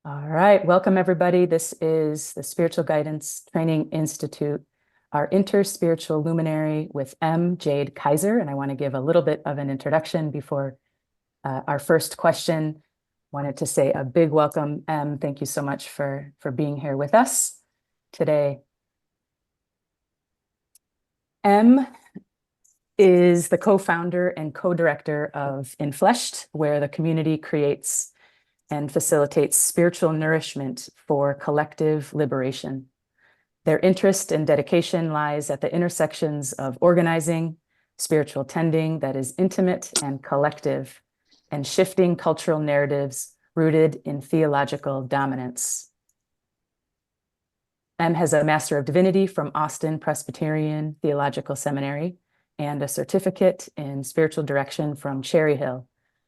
All right, welcome everybody. This is the Spiritual Guidance Training Institute, our Interspiritual Luminary with Jade Kaiser. And I want to give a little bit of an introduction before our first question. Wanted to say a big welcome, Thank you so much for being here with us today. Is the co-founder and co-director of Enfleshed, where the community creates and facilitates spiritual nourishment for collective liberation. Their interest and dedication lies at the intersections of organizing, spiritual tending that is intimate and collective, and shifting cultural narratives rooted in theological dominance. Has a Master of Divinity from Austin Presbyterian Theological Seminary and a certificate in spiritual direction from Cherryhill,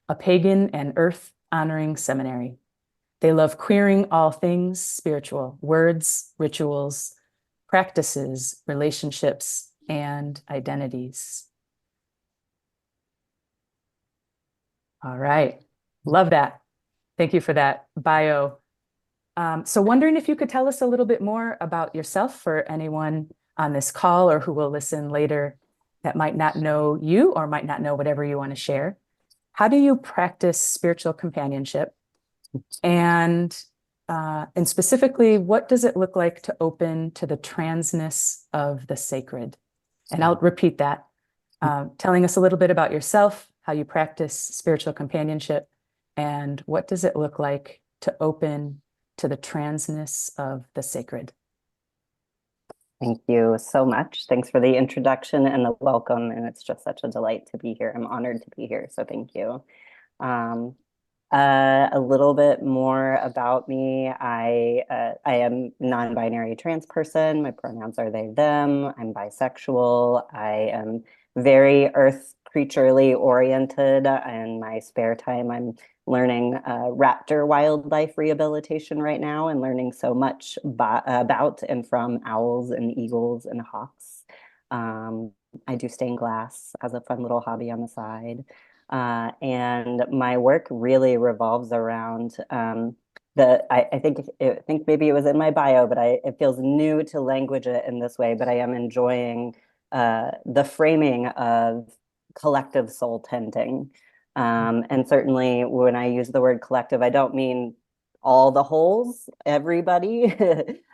a Pagan and Earth-Honoring Seminary. They love queering all things spiritual: words, rituals, practices, relationships, and identities. All right, love that. Thank you for that bio. So wondering if you could tell us a little bit more about yourself for anyone on this call or who will listen later that might not know you or might not know whatever you want to share. How do you practice spiritual companionship? And specifically, what does it look like to open to the transness of the sacred? And I'll repeat that, telling us a little bit about yourself, how you practice spiritual companionship, and what does it look like to open to the transness of the sacred? Thank you so much. Thanks for the introduction and the welcome. And it's just such a delight to be here. I'm honored to be here. So thank you. A little bit more about me. I am non-binary trans person. My pronouns are they, them. I'm bisexual. I am very earth creaturely oriented. In my spare time, I'm learning raptor wildlife rehabilitation right now and learning so much about and from owls and eagles and hawks. I do stained glass as a fun little hobby on the side. And my work really revolves around I think maybe it was in my bio, but it feels new to language it in this way, but I am enjoying the framing of collective soul tending. And certainly when I use the word collective, I don't mean all the wholes, everybody,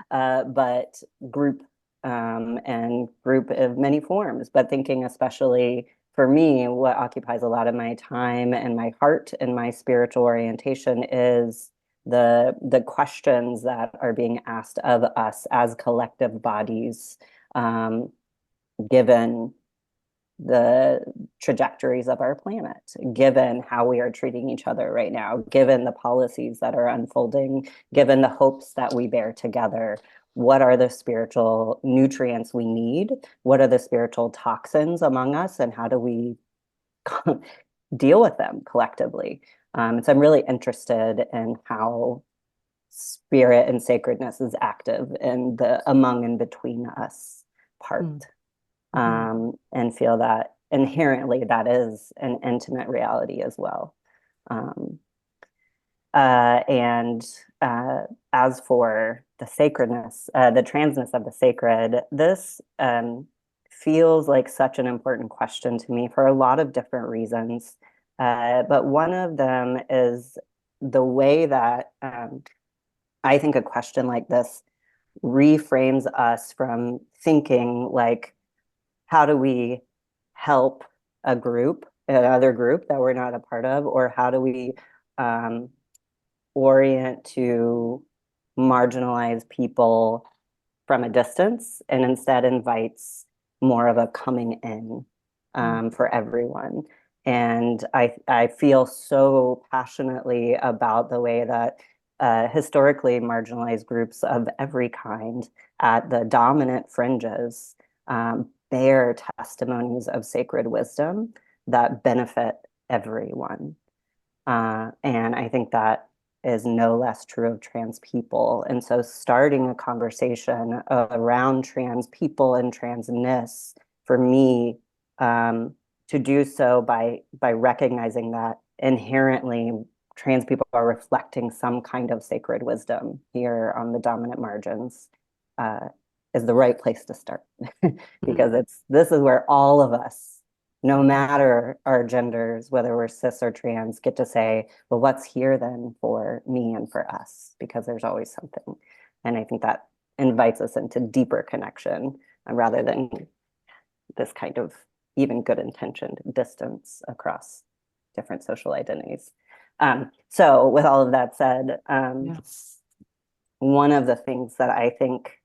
but group and group of many forms, but thinking especially for me, what occupies a lot of my time and my heart and my spiritual orientation is the questions that are being asked of us as collective bodies, given the trajectories of our planet, given how we are treating each other right now, given the policies that are unfolding, given the hopes that we bear together. What are the spiritual nutrients we need? What are the spiritual toxins among us? And how do we deal with them collectively? So I'm really interested in how spirit and sacredness is active in the among and between us part. And feel that inherently that is an intimate reality as well. As for the sacredness, the transness of the sacred, this feels like such an important question to me for a lot of different reasons. But one of them is the way that I think a question like this reframes us from thinking like, how do we help a group, another group that we're not a part of, or how do we orient to marginalized people from a distance and instead invites more of a coming in for everyone. And I feel so passionately about the way that historically marginalized groups of every kind at the dominant fringes bear testimonies of sacred wisdom that benefit everyone. And I think that is no less true of trans people. And so starting a conversation around trans people and transness, for me, to do so by recognizing that inherently trans people are reflecting some kind of sacred wisdom here on the dominant margins, is the right place to start. Because this is where all of us, no matter our genders, whether we're cis or trans, get to say, well, what's here then for me and for us? Because there's always something. And I think that invites us into deeper connection rather than this kind of even good intentioned distance across different social identities. So with all of that said, one of the things that I think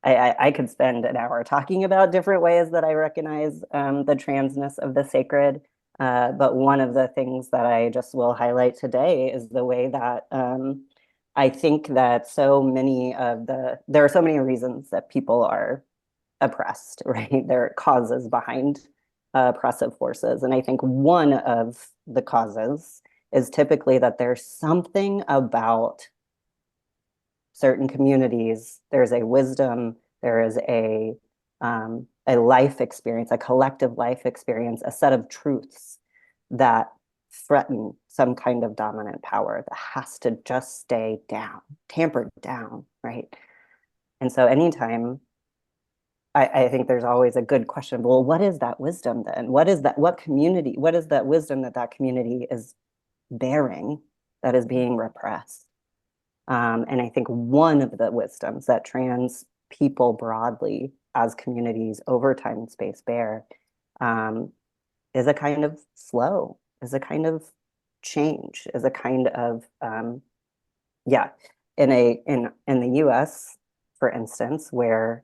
I could spend an hour talking about different ways that I recognize the transness of the sacred. But one of the things that I just will highlight today is the way that I think that there are so many reasons that people are oppressed, right? There are causes behind oppressive forces. And I think one of the causes is typically that there's something about certain communities, there's a wisdom, there is a life experience, a collective life experience, a set of truths that threaten some kind of dominant power that has to just stay down, tampered down, right? And so anytime, I think there's always a good question, well, what is that wisdom then? What is that wisdom that community is bearing that is being repressed? And I think one of the wisdoms that trans people broadly as communities over time and space bear is a kind of flow, is a kind of change, is a kind of, in the US, for instance, where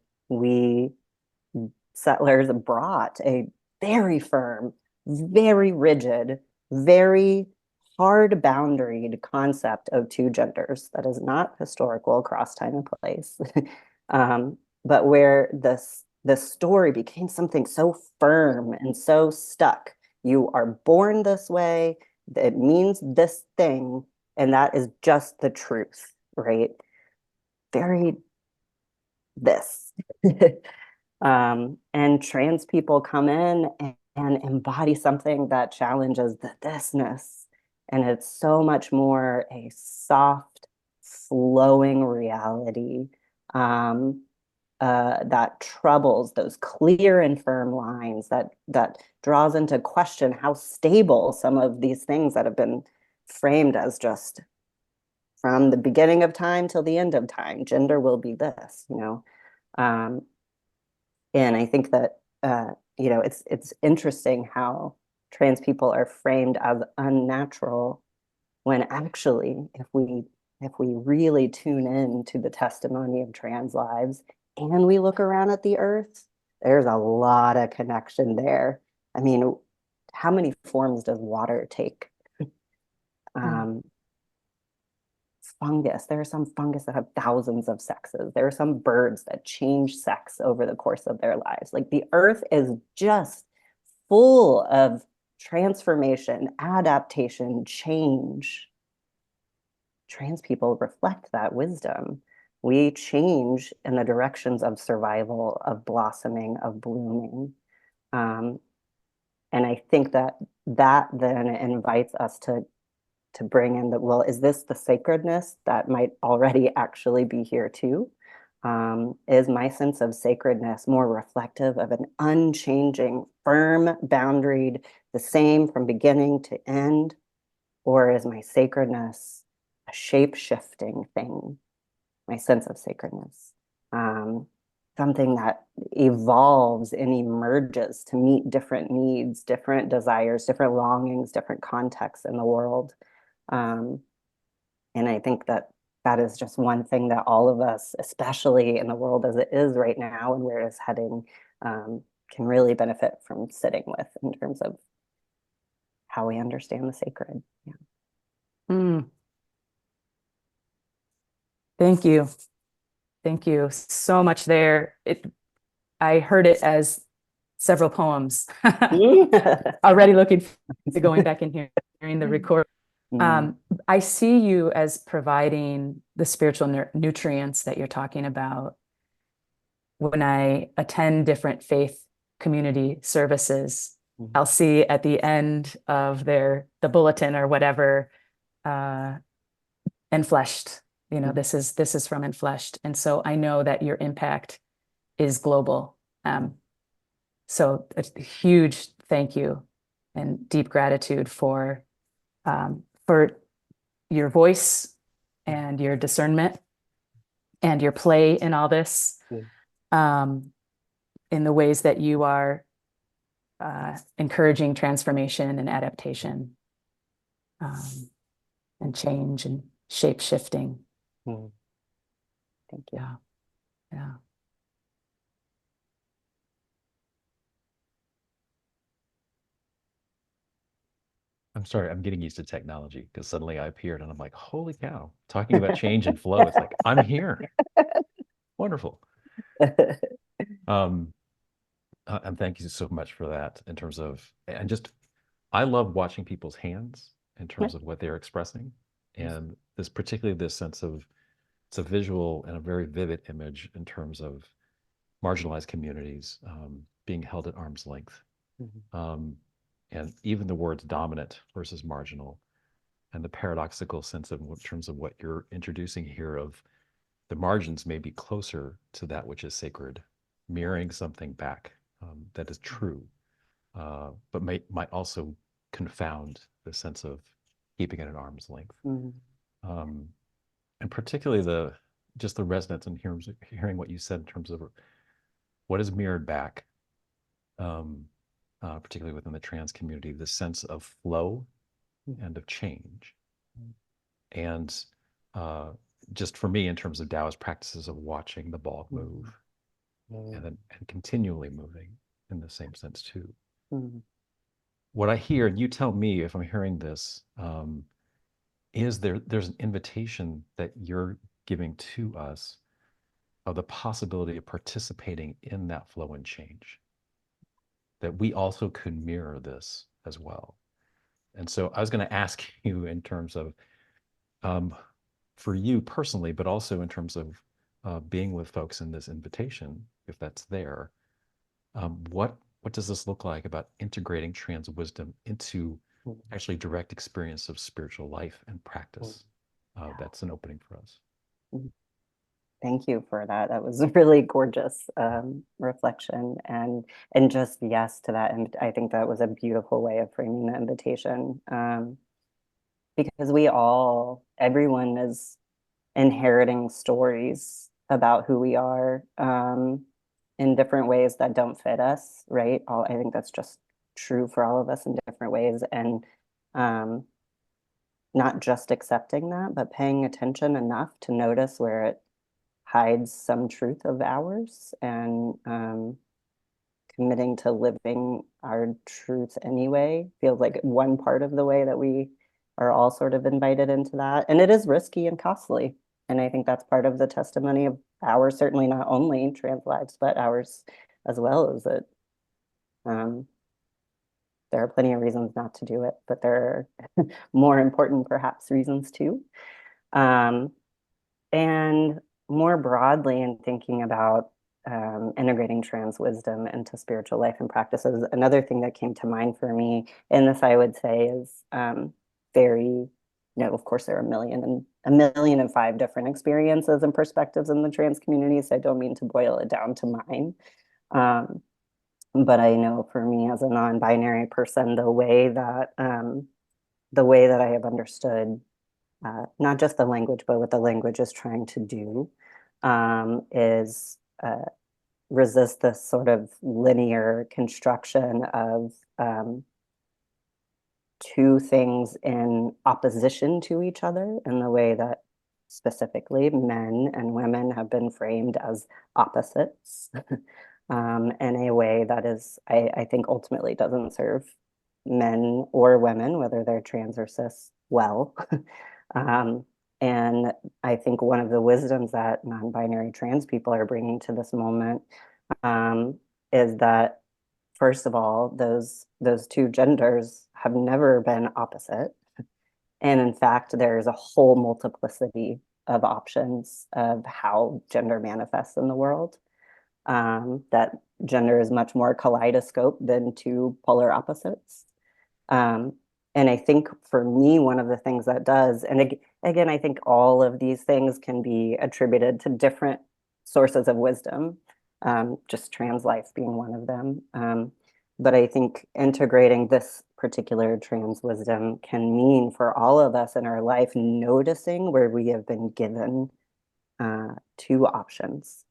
settlers brought a very firm, very rigid, very hard boundaried concept of two genders that is not historical across time and place, but where the story became something so firm and so stuck. You are born this way, it means this thing, and that is just the truth, right? Very this. And trans people come in and embody something that challenges the thisness. And it's so much more a soft, flowing reality that troubles those clear and firm lines, that draws into question how stable some of these things that have been framed as just from the beginning of time till the end of time, gender will be this, you know. And I think that it's interesting how trans people are framed as unnatural when actually, if we really tune in to the testimony of trans lives and we look around at the earth, there's a lot of connection there. I mean, how many forms does water take? Fungus. There are some fungus that have thousands of sexes. There are some birds that change sex over the course of their lives. Like the earth is just full of transformation, adaptation, change. Trans people reflect that wisdom. We change in the directions of survival, of blossoming, of blooming. And I think that then invites us to bring in that, well, is this the sacredness that might already actually be here too? Is my sense of sacredness more reflective of an unchanging, firm, boundaried, the same from beginning to end? Or is my sacredness a shape-shifting thing, my sense of sacredness? Something that evolves and emerges to meet different needs, different desires, different longings, different contexts in the world. And I think that is just one thing that all of us, especially in the world as it is right now and where it's heading, can really benefit from sitting with in terms of how we understand the sacred. Yeah. Thank you. Thank you so much there. I heard it as several poems. Already looking to going back and hearing the record. I see you as providing the spiritual nutrients that you're talking about. When I attend different faith community services, I'll see at the end of the bulletin or whatever, enfleshed. Mm-hmm. This is from enfleshed. And so I know that your impact is global. So a huge thank you and deep gratitude for your voice and your discernment and your play in all this, um, in the ways that you are encouraging transformation and adaptation, and change and shape shifting. Mm-hmm. Thank you. Yeah, yeah. I'm sorry, I'm getting used to technology because suddenly I appeared and I'm like, holy cow, talking about change and flow. It's like, I'm here. Wonderful. Um, and thank you so much for that in terms of, and just, I love watching people's hands in terms of what they're expressing. And this, particularly this sense of, it's a visual and a very vivid image in terms of marginalized communities being held at arm's length. And even the words dominant versus marginal, and the paradoxical sense of in terms of what you're introducing here of the margins may be closer to that which is sacred, mirroring something back that is true, but might also confound the sense of keeping it at arm's length. And particularly just the resonance in hearing what you said in terms of what is mirrored back, particularly within the trans community, the sense of flow and of change. And just for me, in terms of Taoist practices of watching the ball move and continually moving in the same sense too. What I hear, and you tell me if I'm hearing this, is there's an invitation that you're giving to us of the possibility of participating in that flow and change, that we also could mirror this as well. And so I was going to ask you in terms of, for you personally, but also in terms of being with folks in this invitation, if that's there, what does this look like about integrating trans wisdom into actually direct experience of spiritual life and practice? That's an opening for us. Thank you for that. That was a really gorgeous reflection, and just yes to that. And I think that was a beautiful way of framing the invitation, because everyone is inheriting stories about who we are in different ways that don't fit us, right? I think that's just true for all of us in different ways, and not just accepting that, but paying attention enough to notice where it hides some truth of ours, and committing to living our truth anyway feels like one part of the way that we are all sort of invited into that. And it is risky and costly. And I think that's part of the testimony of ours, certainly not only trans lives, but ours as well, is that there are plenty of reasons not to do it, but there are more important, perhaps, reasons too. And more broadly, in thinking about integrating trans wisdom into spiritual life and practices, another thing that came to mind for me in this, I would say, is of course, there are a million and five different experiences and perspectives in the trans community, so I don't mean to boil it down to mine. But I know for me as a non-binary person, the way that I have understood not just the language, but what the language is trying to do, is resist this sort of linear construction of two things in opposition to each other, in the way that specifically men and women have been framed as opposites, in a way that is, I think, ultimately doesn't serve men or women, whether they're trans or cis, well. And I think one of the wisdoms that non-binary trans people are bringing to this moment is that, first of all, those two genders have never been opposite. And in fact, there's a whole multiplicity of options of how gender manifests in the world. That gender is much more kaleidoscope than two polar opposites. And I think for me, one of the things that does, and again, I think all of these things can be attributed to different sources of wisdom, just trans life being one of them. But I think integrating this particular trans wisdom can mean for all of us in our life noticing where we have been given two options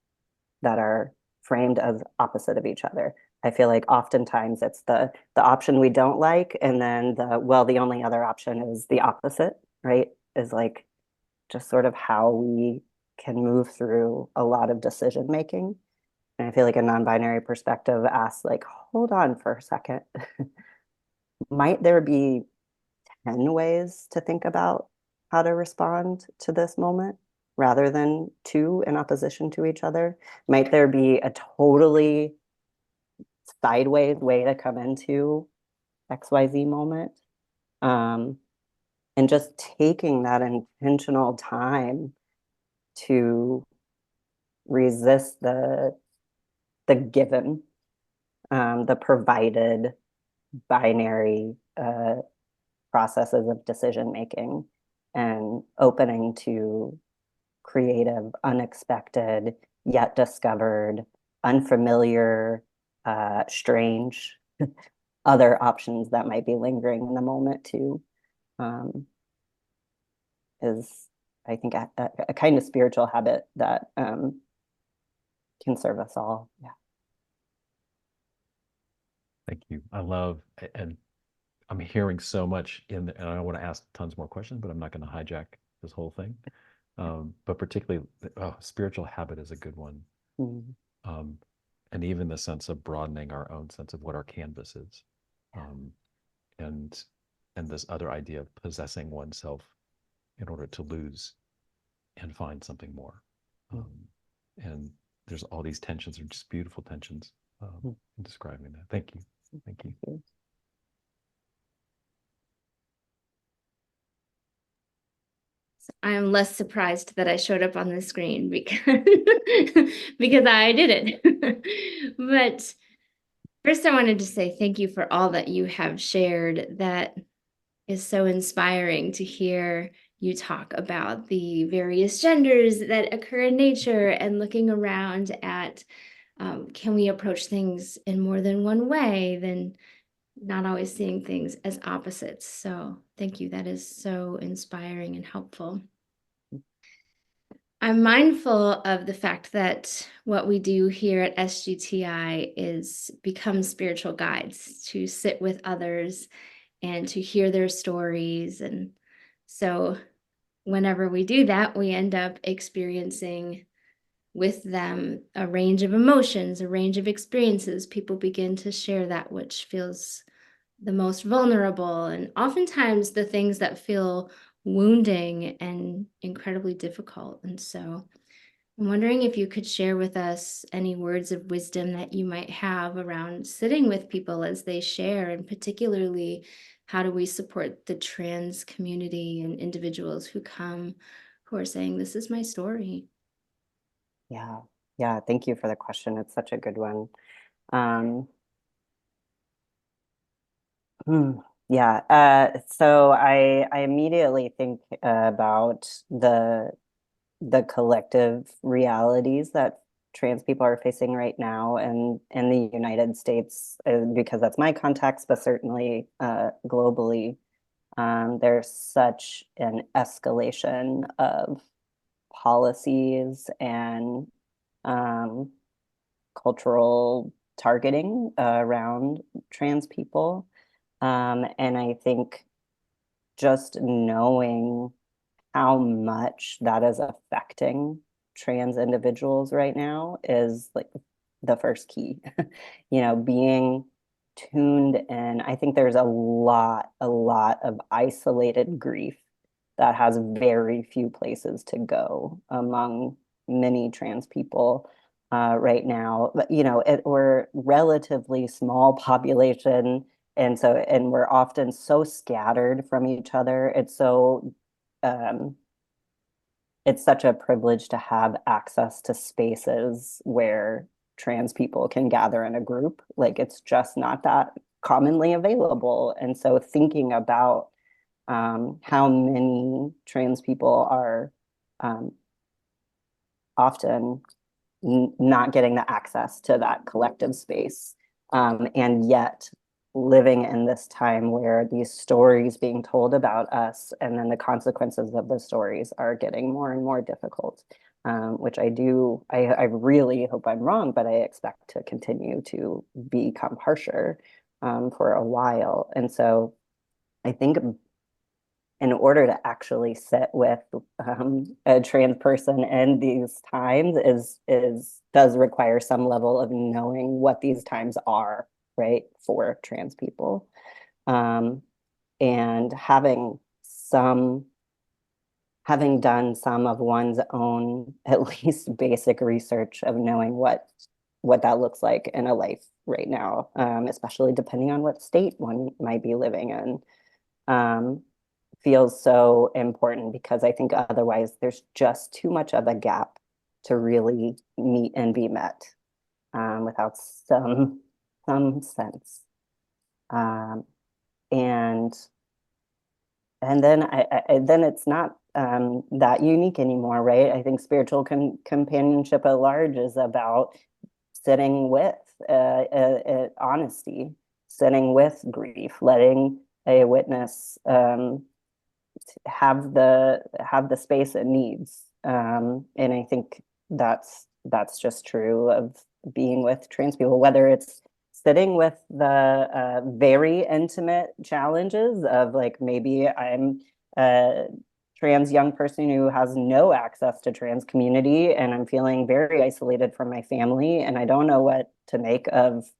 that are framed as opposite of each other. I feel like oftentimes it's the option we don't like, and then the only other option is the opposite, right? Is like just sort of how we can move through a lot of decision making. And I feel like a non-binary perspective asks, like, hold on for a second. Might there be 10 ways to think about how to respond to this moment rather than two in opposition to each other? Might there be a totally sideways way to come into XYZ moment? And just taking that intentional time to resist the given, the provided binary processes of decision making, and opening to creative, unexpected, yet discovered, unfamiliar, strange other options that might be lingering in the moment too, is, I think, a kind of spiritual habit that can serve us all. Yeah. Thank you. I love, and I'm hearing so much and I want to ask tons more questions, but I'm not going to hijack this whole thing. But particularly, spiritual habit is a good one. Mm-hmm. And even the sense of broadening our own sense of what our canvas is. And this other idea of possessing oneself in order to lose and find something more. And there's all these tensions, are just beautiful tensions in describing that. Thank you. Thank you. I'm less surprised that I showed up on the screen because because I did it. But first, I wanted to say thank you for all that you have shared. That is so inspiring to hear you talk about the various genders that occur in nature and looking around at can we approach things in more than one way than not always seeing things as opposites. So thank you. That is so inspiring and helpful. I'm mindful of the fact that what we do here at SGTI is become spiritual guides to sit with others and to hear their stories. And so whenever we do that, we end up experiencing with them a range of emotions, a range of experiences. People begin to share that which feels the most vulnerable, and oftentimes the things that feel wounding and incredibly difficult. And so I'm wondering if you could share with us any words of wisdom that you might have around sitting with people as they share, and particularly how do we support the trans community and individuals who come who are saying, this is my story. Yeah, thank you for the question. It's such a good one. So I immediately think about the collective realities that trans people are facing right now in the United States, because that's my context, but certainly globally. There's such an escalation of policies and cultural targeting around trans people. And I think just knowing how much that is affecting trans individuals right now is like the first key. Being tuned in. I think there's a lot of isolated grief that has very few places to go among many trans people right now. But we're relatively small population, and we're often so scattered from each other. It's such a privilege to have access to spaces where trans people can gather in a group. Like, it's just not that commonly available. And so thinking about how many trans people are often not getting the access to that collective space, and yet living in this time where these stories being told about us and then the consequences of the stories are getting more and more difficult, which I really hope I'm wrong, but I expect to continue to become harsher for a while. And so I think in order to actually sit with a trans person in these times does require some level of knowing what these times are, right, for trans people. And having done some of one's own, at least basic research of knowing what that looks like in a life right now, especially depending on what state one might be living in. Feels so important, because I think otherwise there's just too much of a gap to really meet and be met without some sense. And then then it's not that unique anymore, right? I think spiritual companionship at large is about sitting with honesty, sitting with grief, letting a witness have the space it needs. And I think that's just true of being with trans people, whether it's sitting with the very intimate challenges of, like, maybe I'm a trans young person who has no access to trans community and I'm feeling very isolated from my family and I don't know what to make of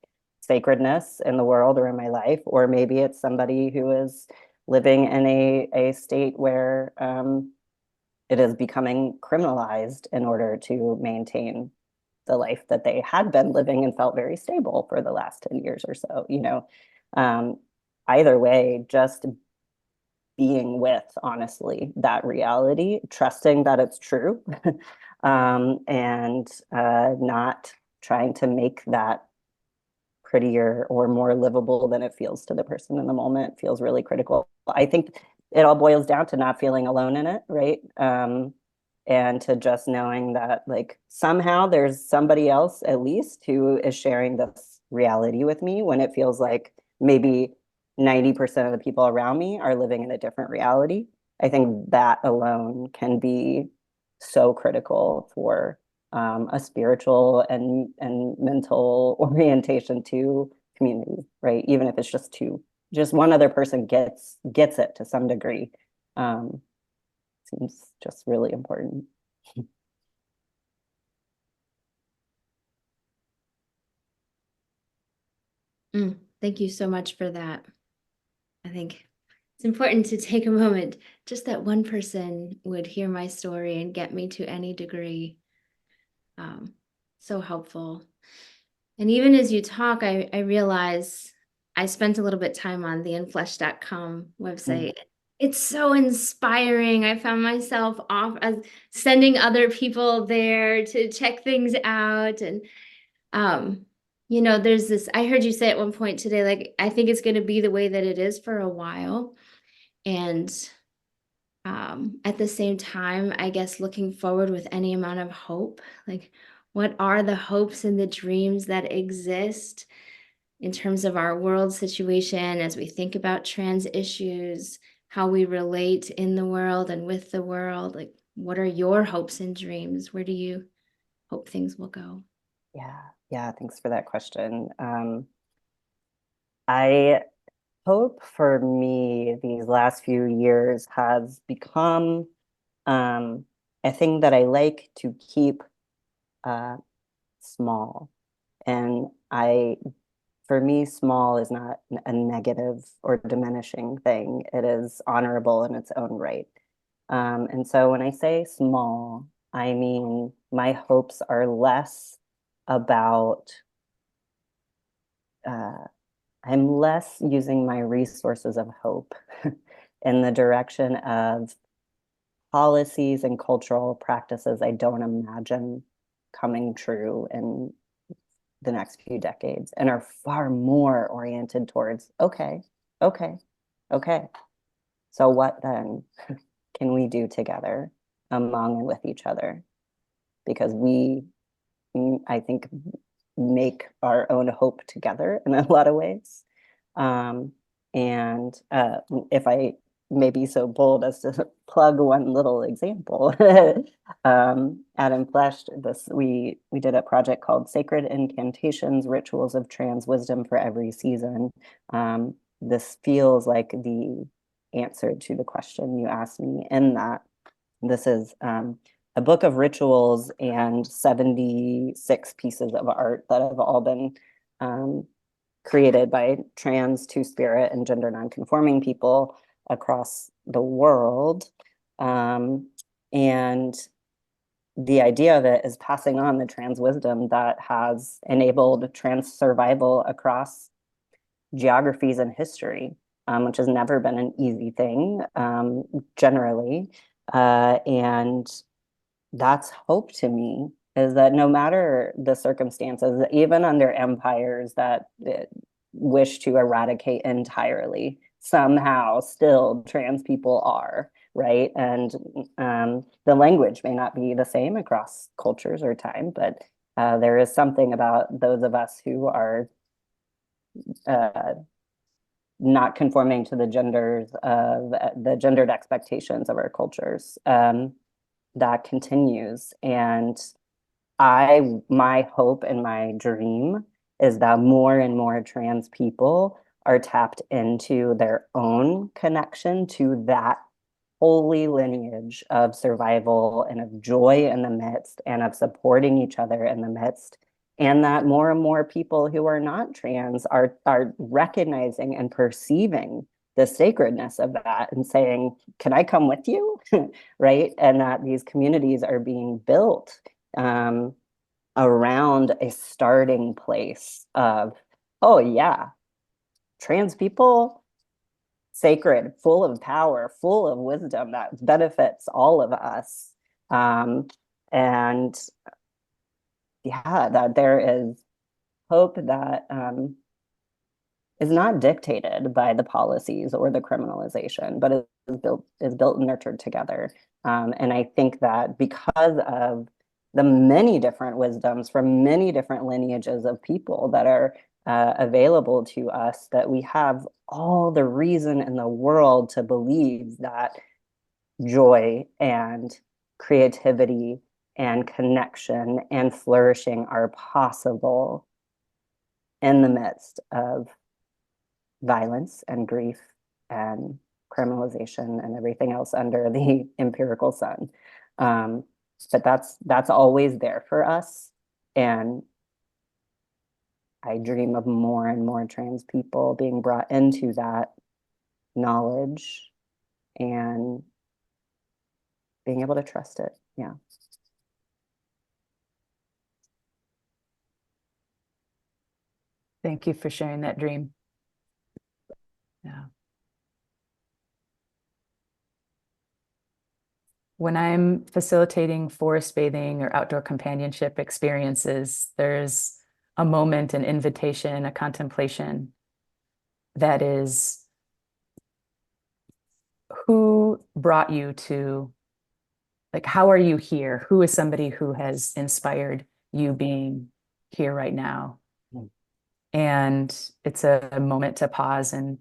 sacredness in the world or in my life. Or maybe it's somebody who is living in a state where it is becoming criminalized in order to maintain the life that they had been living and felt very stable for the last 10 years or so, either way, just being with, honestly, that reality, trusting that it's true, and not trying to make that prettier or more livable than it feels to the person in the moment feels really critical. I think it all boils down to not feeling alone in it, right? And to just knowing that, like, somehow there's somebody else at least who is sharing this reality with me, when it feels like maybe 90% of the people around me are living in a different reality. I think that alone can be so critical for a spiritual and mental orientation to community, right? Even if it's just one other person gets it to some degree, seems just really important. Thank you so much for that. I think it's important to take a moment, just that one person would hear my story and get me to any degree. So helpful. And even as you talk, I realize I spent a little bit time on the enfleshed.com website. It's so inspiring. I found myself off as sending other people there to check things out. And there's this, I heard you say at one point today, like, I think it's going to be the way that it is for a while. And at the same time, I guess looking forward with any amount of hope, like, what are the hopes and the dreams that exist in terms of our world situation as we think about trans issues, how we relate in the world and with the world? Like, what are your hopes and dreams? Where do you hope things will go? Yeah, thanks for that question. I hope for me these last few years has become a thing that I like to keep small. And for me, small is not a negative or diminishing thing. It is honorable in its own right. And so when I say small, I mean my hopes are less about, I'm less using my resources of hope in the direction of policies and cultural practices I don't imagine coming true in the next few decades and are far more oriented towards, okay, so what then can we do together among and with each other? Because we, I think, make our own hope together in a lot of ways. And if I may be so bold as to plug one little example, at Enfleshed, we did a project called Sacred Incantations, Rituals of Trans Wisdom for Every Season. This feels like the answer to the question you asked me in that this is a book of rituals and 76 pieces of art that have all been created by trans, two-spirit, and gender non-conforming people across the world. And the idea of it is passing on the trans wisdom that has enabled trans survival across geographies and history, which has never been an easy thing, generally. And that's hope to me, is that no matter the circumstances, even under empires that wish to eradicate entirely, somehow still trans people are, right? And the language may not be the same across cultures or time, but there is something about those of us who are not conforming to the genders of the gendered expectations of our cultures. That continues. And my hope and my dream is that more and more trans people are tapped into their own connection to that holy lineage of survival and of joy in the midst and of supporting each other in the midst. And that more and more people who are not trans are recognizing and perceiving the sacredness of that and saying, can I come with you? Right? And that these communities are being built around a starting place of, oh yeah, trans people, sacred, full of power, full of wisdom that benefits all of us. And yeah, that there is hope that is not dictated by the policies or the criminalization, but is built and nurtured together. And I think that because of the many different wisdoms from many different lineages of people that are available to us, that we have all the reason in the world to believe that joy and creativity and connection and flourishing are possible in the midst of violence and grief and criminalization and everything else under the empirical sun. But that's always there for us. And I dream of more and more trans people being brought into that knowledge and being able to trust it. Yeah. Thank you for sharing that dream. Yeah. When I'm facilitating forest bathing or outdoor companionship experiences, there's a moment, an invitation, a contemplation that is, who brought you to, like, how are you here? Who is somebody who has inspired you being here right now? And it's a moment to pause and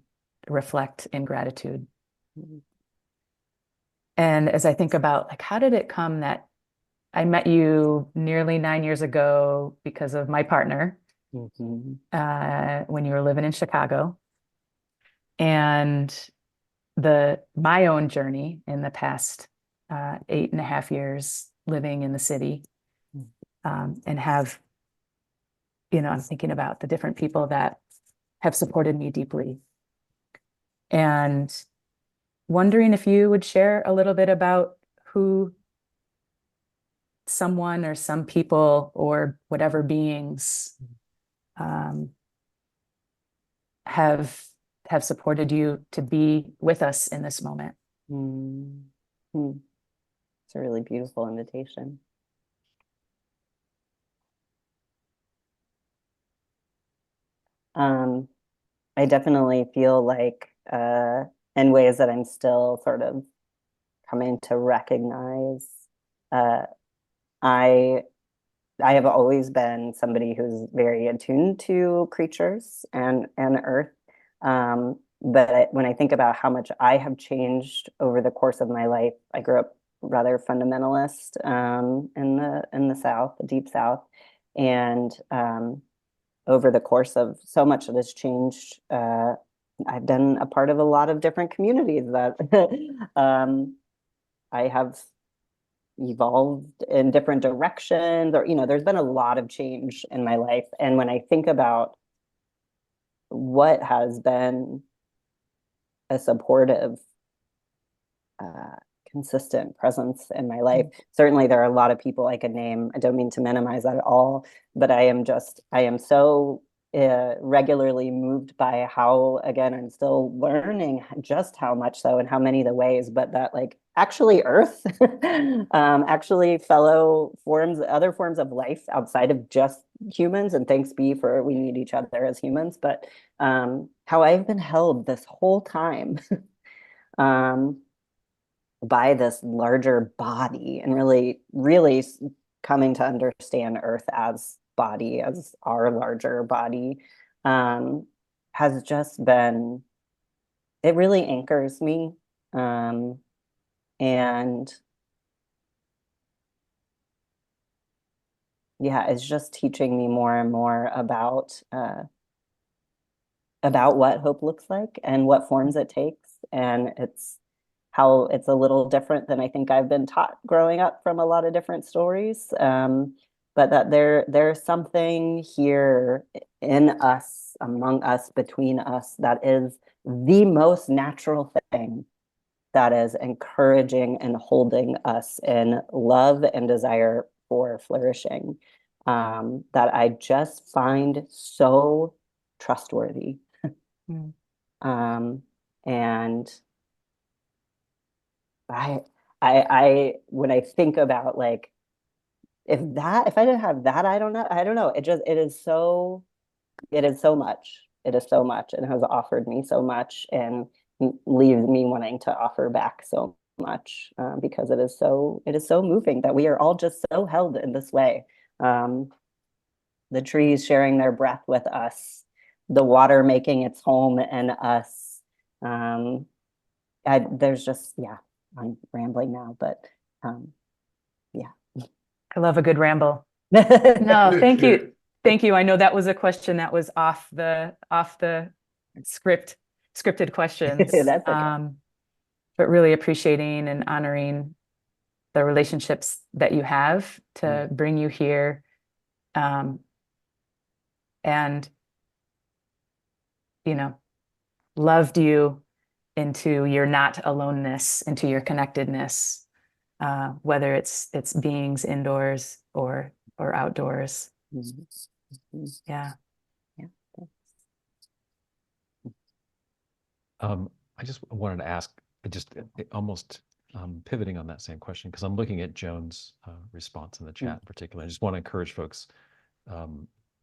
reflect in gratitude. And as I think about, like, how did it come that I met you nearly 9 years ago because of my partner, when you were living in Chicago, and my own journey in the past 8.5 years living in the city, and have, I'm thinking about the different people that have supported me deeply, and wondering if you would share a little bit about who someone or some people or whatever beings have supported you to be with us in this moment. It's a really beautiful invitation. I definitely feel like in ways that I'm still sort of coming to recognize, uh, I I have always been somebody who's very attuned to creatures and earth. But when I think about how much I have changed over the course of my life, I grew up rather fundamentalist in the South, the deep South, and over the course of so much that has changed, I've been a part of a lot of different communities that I have evolved in different directions, or there's been a lot of change in my life. And when I think about what has been a supportive consistent presence in my life, certainly there are a lot of people I could name. I don't mean to minimize that at all, but I am so regularly moved by how, again, I'm still learning just how much so and how many the ways, but that like actually earth, actually fellow forms, other forms of life outside of just humans, and thanks be for we need each other as humans, but how I've been held this whole time by this larger body, and really coming to understand earth as body, as our larger body, has just been, it really anchors me. And yeah, it's just teaching me more and more about what hope looks like and what forms it takes. And it's how it's a little different than I think I've been taught growing up from a lot of different stories. But that there's something here in us, among us, between us, that is the most natural thing, that is encouraging and holding us in love and desire for flourishing, that I just find so trustworthy. Mm. And I when I think about like, if I didn't have that, I don't know. It is so much. It is so much, and has offered me so much, and leaves me wanting to offer back so much, because it is so moving that we are all just so held in this way. The trees sharing their breath with us, the water making its home in us. There's just, yeah, I'm rambling now, but yeah. I love a good ramble. No, thank you. Thank you. I know that was a question that was off the scripted questions. That's okay. But really appreciating and honoring the relationships that you have to bring you here. And, loved you into your not aloneness, into your connectedness, whether it's beings indoors or outdoors. Yeah. Yeah. I just wanted to ask, almost pivoting on that same question, because I'm looking at Joan's response in the chat in particular. I just want to encourage folks,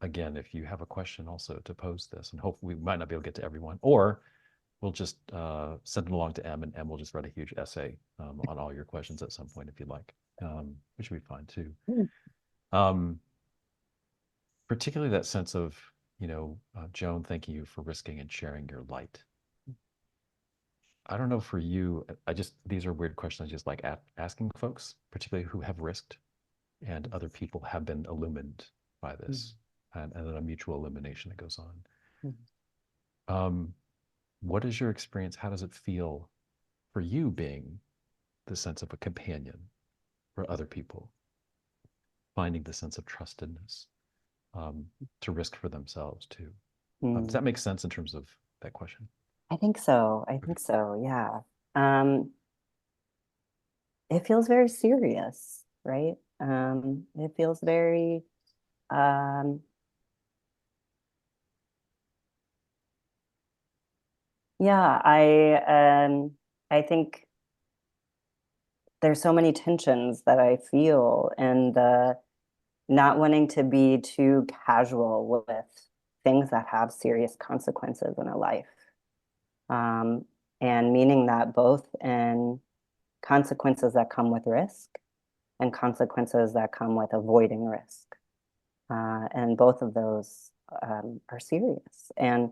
again, if you have a question also, to pose this, and hopefully we might not be able to get to everyone, or we'll just send it along to Em, and Em will just write a huge essay on all your questions at some point if you'd like, which would be fine too. Particularly that sense of, Joan, thanking you for risking and sharing your light. I don't know for you, these are weird questions I just like asking folks, particularly who have risked, and other people have been illumined by this, and then a mutual illumination that goes on. What is your experience? How does it feel for you being the sense of a companion for other people, finding the sense of trustedness, to risk for themselves too? Does that make sense in terms of that question? I think so. Yeah. It feels very serious, right? It feels very, yeah, I think there's so many tensions that I feel, and the not wanting to be too casual with things that have serious consequences in a life. And meaning that both in consequences that come with risk and consequences that come with avoiding risk. And both of those are serious. And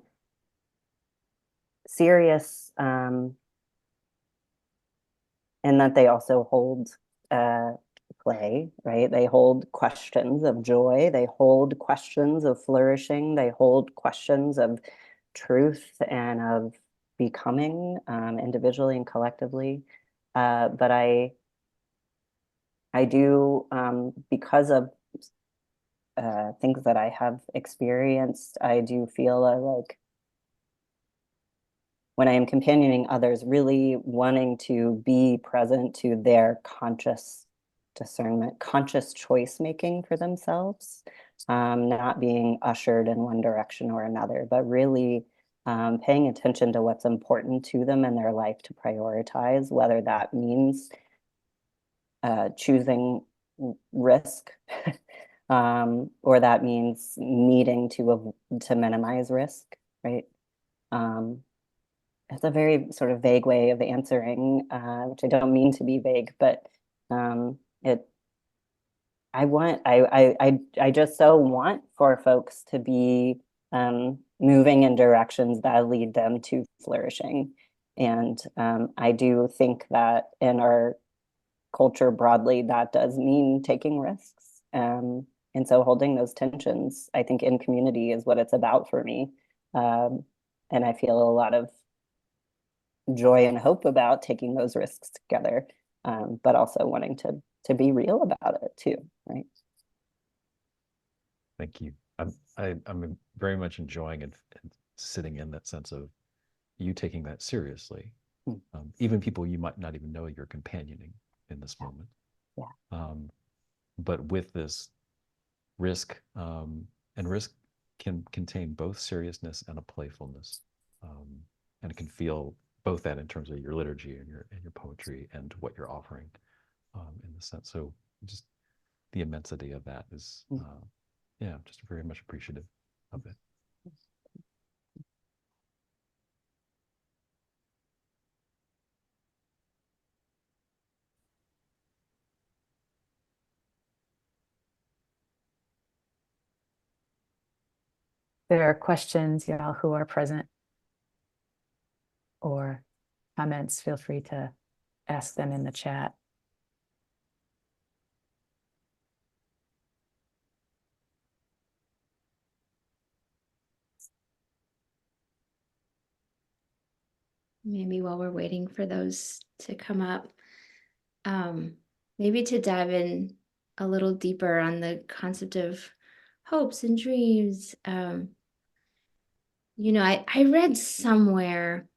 serious in that they also hold play, right? They hold questions of joy. They hold questions of flourishing. They hold questions of truth and of becoming individually and collectively. But I do, because of things that I have experienced, I do feel like when I am companioning others, really wanting to be present to their conscious discernment, conscious choice making for themselves, not being ushered in one direction or another, but really paying attention to what's important to them in their life to prioritize, whether that means choosing risk or that means needing to minimize risk, right? It's a very sort of vague way of answering, which I don't mean to be vague, but I just so want for folks to be moving in directions that lead them to flourishing. And I do think that in our culture broadly, that does mean taking risks. And so holding those tensions, I think in community is what it's about for me. And I feel a lot of joy and hope about taking those risks together, but also wanting to be real about it too, right? Thank you. I'm very much enjoying and sitting in that sense of you taking that seriously. Even people you might not even know you're companioning in this moment. Yeah. But with this risk, and risk can contain both seriousness and a playfulness, and it can feel both that in terms of your liturgy and your poetry and what you're offering, in the sense. So just the immensity of that is, yeah, just very much appreciative of it. There are questions, y'all, who are present, or comments, feel free to ask them in the chat. Maybe while we're waiting for those to come up, maybe to dive in a little deeper on the concept of hopes and dreams. You know, I read somewhere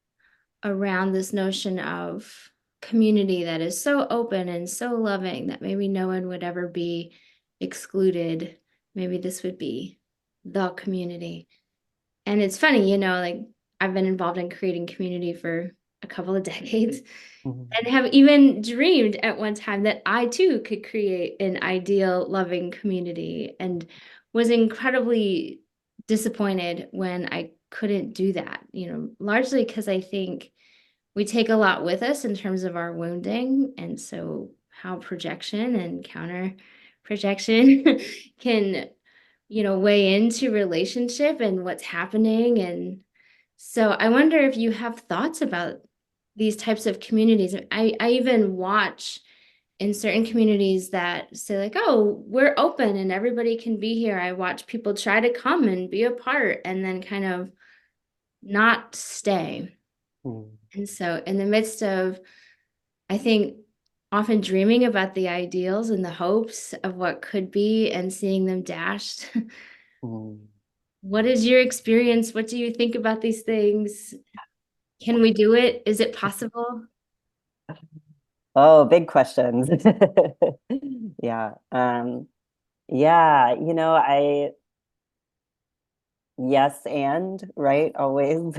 around this notion of community that is so open and so loving that maybe no one would ever be excluded. Maybe this would be the community. And it's funny, you know, like I've been involved in creating community for a couple of decades and have even dreamed at one time that I too could create an ideal, loving community, and was incredibly disappointed when I couldn't do that, you know, largely because I think we take a lot with us in terms of our wounding. And so how projection and counter projection can, you know, weigh into relationship and what's happening. And so I wonder if you have thoughts about these types of communities. I even watch in certain communities that say like, oh, we're open and everybody can be here. I watch people try to come and be a part and then kind of not stay. And so in the midst of, I think, often dreaming about the ideals and the hopes of what could be and seeing them dashed, what is your experience? What do you think about these things? Can we do it? Is it possible? Oh, big questions. Yeah. Yeah, you know, yes, and right, always.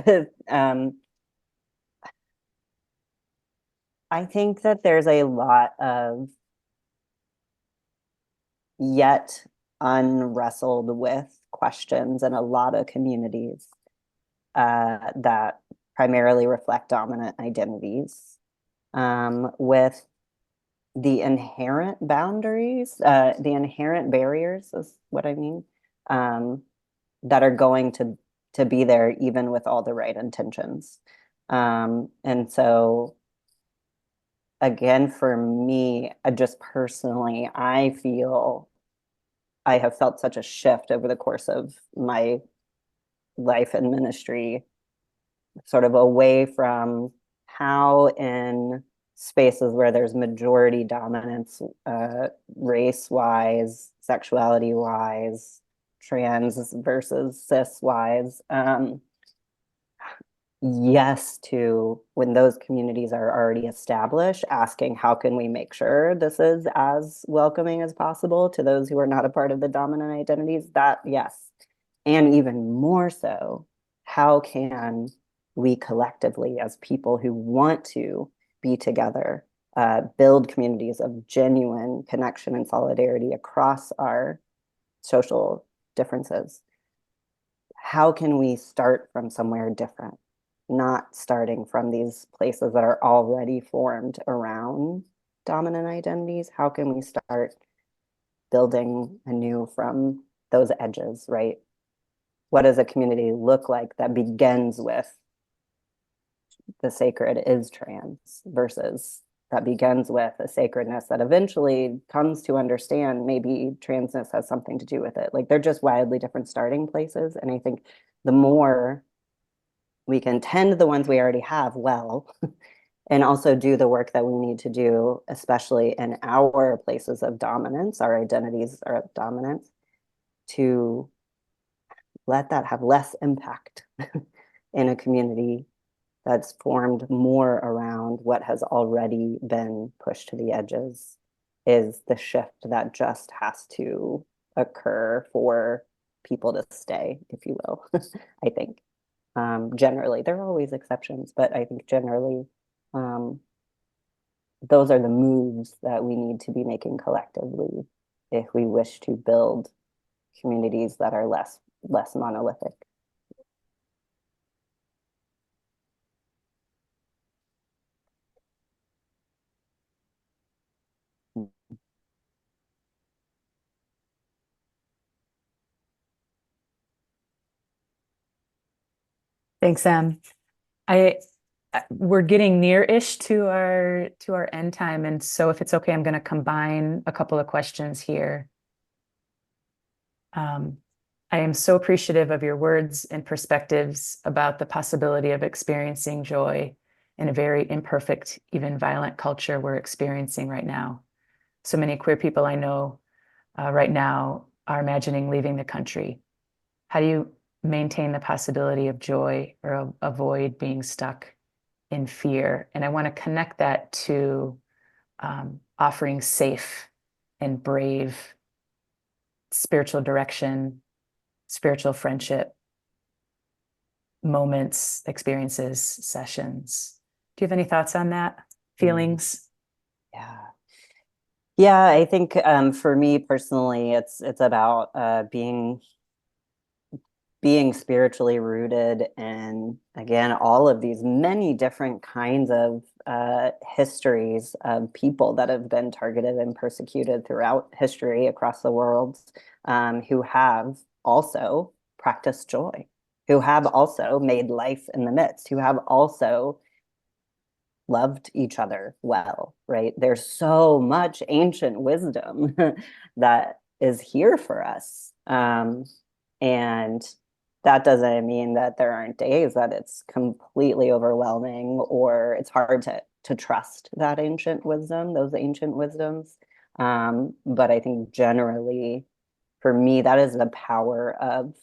I think that there's a lot of yet unwrestled with questions in a lot of communities that primarily reflect dominant identities, with the inherent boundaries, the inherent barriers is what I mean, that are going to be there even with all the right intentions. And so again, for me, just personally, I feel I have felt such a shift over the course of my life and ministry, sort of away from how in spaces where there's majority dominance, race-wise, sexuality-wise, trans versus cis-wise, yes to when those communities are already established, asking how can we make sure this is as welcoming as possible to those who are not a part of the dominant identities, that yes. And even more so, how can we collectively as people who want to be together, build communities of genuine connection and solidarity across our social differences? How can we start from somewhere different? Not starting from these places that are already formed around dominant identities. How can we start building anew from those edges, right? What does a community look like that begins with the sacred is trans versus that begins with a sacredness that eventually comes to understand maybe transness has something to do with it? Like, they're just wildly different starting places. And I think the more we can tend to the ones we already have well, and also do the work that we need to do, especially in our places of dominance, our identities are of dominance, to let that have less impact in a community that's formed more around what has already been pushed to the edges, is the shift that just has to occur for people to stay, if you will, I think. Generally, there are always exceptions, but I think generally, those are the moves that we need to be making collectively if we wish to build communities that are less monolithic. Thanks, Em. We're getting near-ish to our end time, and so if it's okay, I'm going to combine a couple of questions here. I am so appreciative of your words and perspectives about the possibility of experiencing joy in a very imperfect, even violent culture we're experiencing right now. So many queer people I know right now are imagining leaving the country. How do you maintain the possibility of joy or avoid being stuck in fear? And I want to connect that to offering safe and brave spiritual direction, spiritual friendship, moments, experiences, sessions. Do you have any thoughts on that? Feelings? Yeah, I think for me personally, it's about being spiritually rooted in, again, all of these many different kinds of histories of people that have been targeted and persecuted throughout history across the world, who have also practiced joy, who have also made life in the midst, who have also loved each other well, right? There's so much ancient wisdom that is here for us. And that doesn't mean that there aren't days that it's completely overwhelming or it's hard to trust that ancient wisdom, those ancient wisdoms. But I think generally, for me, that is the power of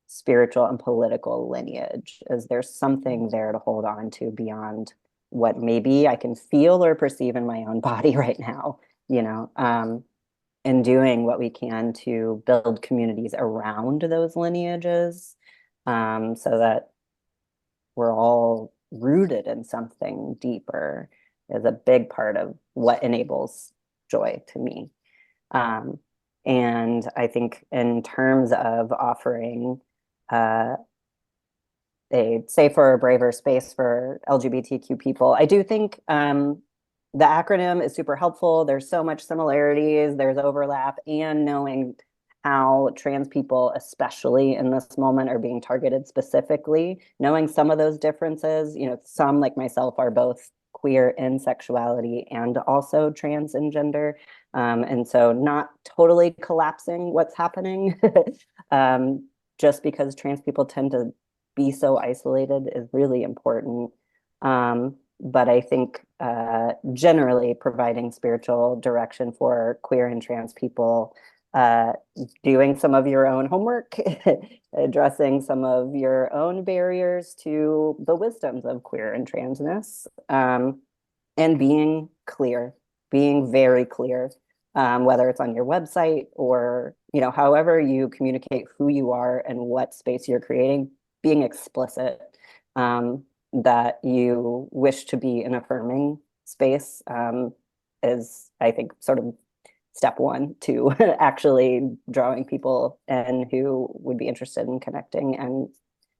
spiritual and political lineage, is there's something there to hold on to beyond what maybe I can feel or perceive in my own body right now, and doing what we can to build communities around those lineages, so that we're all rooted in something deeper, is a big part of what enables joy to me. And I think in terms of offering a safer or braver space for LGBTQ people, I do think the acronym is super helpful. There's so much similarities, there's overlap, and knowing how trans people, especially in this moment, are being targeted specifically, knowing some of those differences, some like myself are both queer in sexuality and also trans in gender. And so not totally collapsing what's happening just because trans people tend to be so isolated is really important. But I think generally providing spiritual direction for queer and trans people, doing some of your own homework, addressing some of your own barriers to the wisdoms of queer and transness, and being clear, being very clear, whether it's on your website or, however you communicate who you are and what space you're creating, being explicit that you wish to be an affirming space is, I think, sort of step one to actually drawing people in who would be interested in connecting and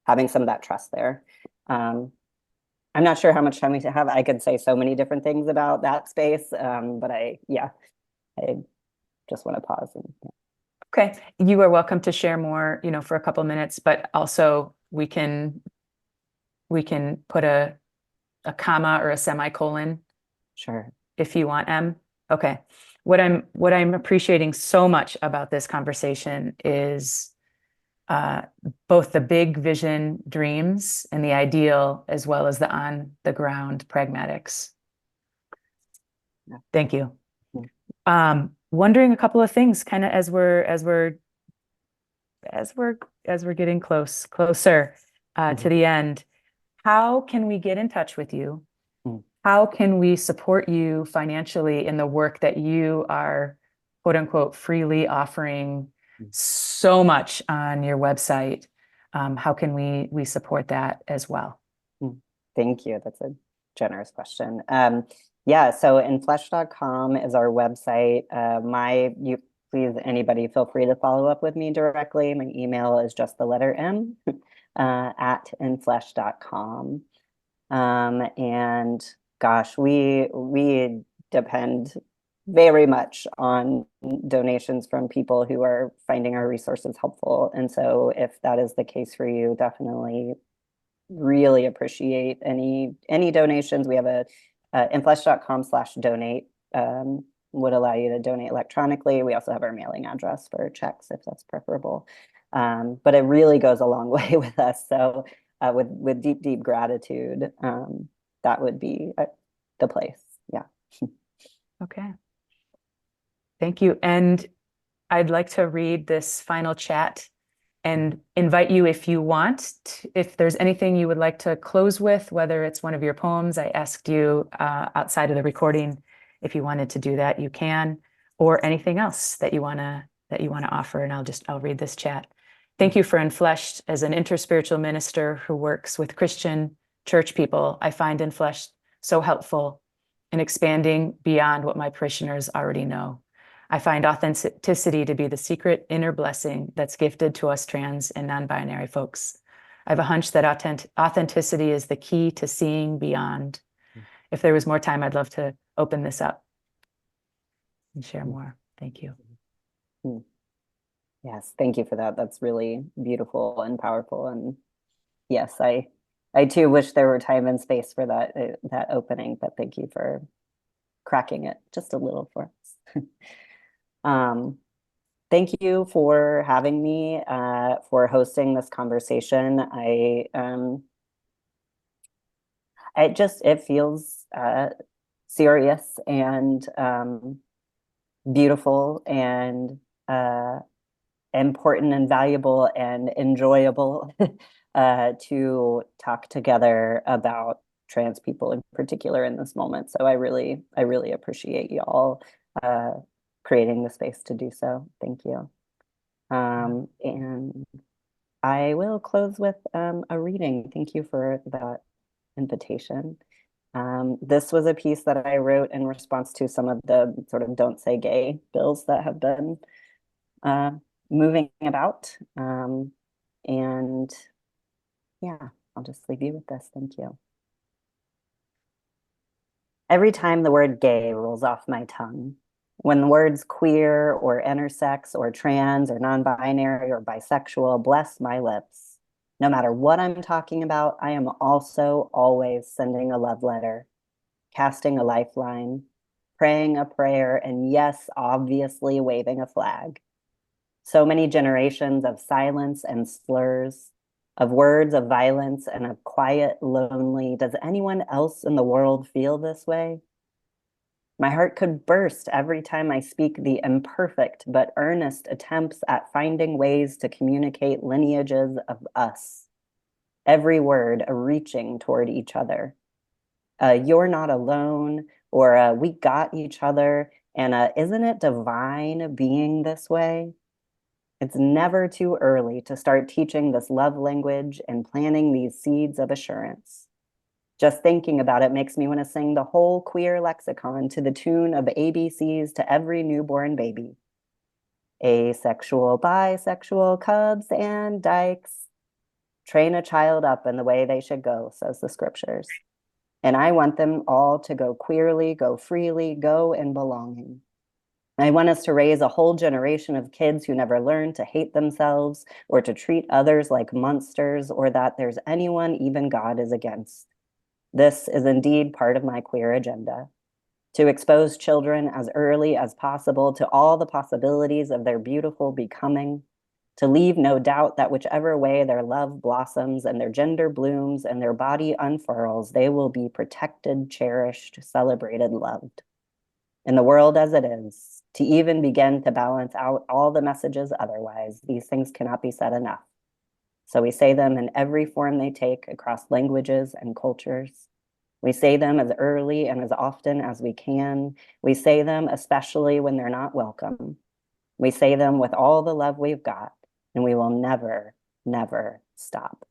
having some of that trust there. I'm not sure how much time we have. I could say so many different things about that space, but I just want to pause. Okay, you are welcome to share more, for a couple minutes, but also we can put a comma or a semicolon. Sure. If you want, Em. Okay. What I'm appreciating so much about this conversation is both the big vision dreams and the ideal, as well as the on the ground pragmatics. Yeah. Thank you. Yeah. Wondering a couple of things, kind of as we're getting closer to the end. How can we get in touch with you? How can we support you financially in the work that you are, quote unquote, freely offering so much on your website? How can we support that as well? Thank you. That's a generous question. Yeah, so enfleshed.com is our website. Please, anybody feel free to follow up with me directly. My email is just the letter M at enfleshed.com. And gosh, we depend very much on donations from people who are finding our resources helpful. And so if that is the case for you, definitely really appreciate any donations. We have a enfleshed.com/donate would allow you to donate electronically. We also have our mailing address for checks if that's preferable. But it really goes a long way with us. So with deep gratitude, that would be the place. Yeah. Okay. Thank you. And I'd like to read this final chat and invite you, if you want, if there's anything you would like to close with, whether it's one of your poems. I asked you outside of the recording, if you wanted to do that, you can, or anything else that you want to offer. And I'll read this chat. Thank you for Enfleshed. As an interspiritual minister who works with Christian church people, I find Enfleshed so helpful in expanding beyond what my parishioners already know. I find authenticity to be the secret inner blessing that's gifted to us trans and non-binary folks. I have a hunch that authenticity is the key to seeing beyond. If there was more time, I'd love to open this up and share more. Thank you. Yes, thank you for that. That's really beautiful and powerful. And yes, I too wish there were time and space for that opening, but thank you for cracking it just a little for us. Thank you for having me, for hosting this conversation. It feels serious and beautiful and important and valuable and enjoyable to talk together about trans people in particular in this moment. So I really appreciate y'all creating the space to do so. Thank you. And I will close with a reading. Thank you for that invitation. This was a piece that I wrote in response to some of the sort of don't say gay bills that have been moving about. And yeah, I'll just leave you with this. Thank you. Every time the word gay rolls off my tongue, when the words queer or intersex or trans or non-binary or bisexual bless my lips, no matter what I'm talking about, I am also always sending a love letter, casting a lifeline, praying a prayer, and yes, obviously waving a flag. So many generations of silence and slurs, of words of violence and of quiet, lonely. Does anyone else in the world feel this way? My heart could burst every time I speak the imperfect but earnest attempts at finding ways to communicate lineages of us. Every word a reaching toward each other. You're not alone, or we got each other, and isn't it divine being this way? It's never too early to start teaching this love language and planting these seeds of assurance. Just thinking about it makes me want to sing the whole queer lexicon to the tune of ABCs to every newborn baby. Asexual, bisexual, cubs and dykes. Train a child up in the way they should go, says the scriptures. And I want them all to go queerly, go freely, go in belonging. I want us to raise a whole generation of kids who never learn to hate themselves or to treat others like monsters or that there's anyone even God is against. This is indeed part of my queer agenda, to expose children as early as possible to all the possibilities of their beautiful becoming, to leave no doubt that whichever way their love blossoms and their gender blooms and their body unfurls, they will be protected, cherished, celebrated, loved. In the world as it is, to even begin to balance out all the messages otherwise, these things cannot be said enough. So we say them in every form they take across languages and cultures. We say them as early and as often as we can. We say them especially when they're not welcome. We say them with all the love we've got, and we will never, never stop.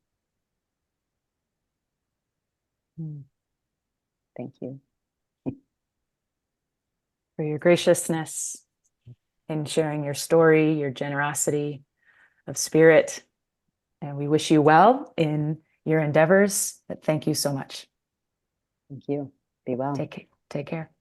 Thank you. For your graciousness in sharing your story, your generosity of spirit. And we wish you well in your endeavors. But thank you so much. Thank you. Be well. Take care.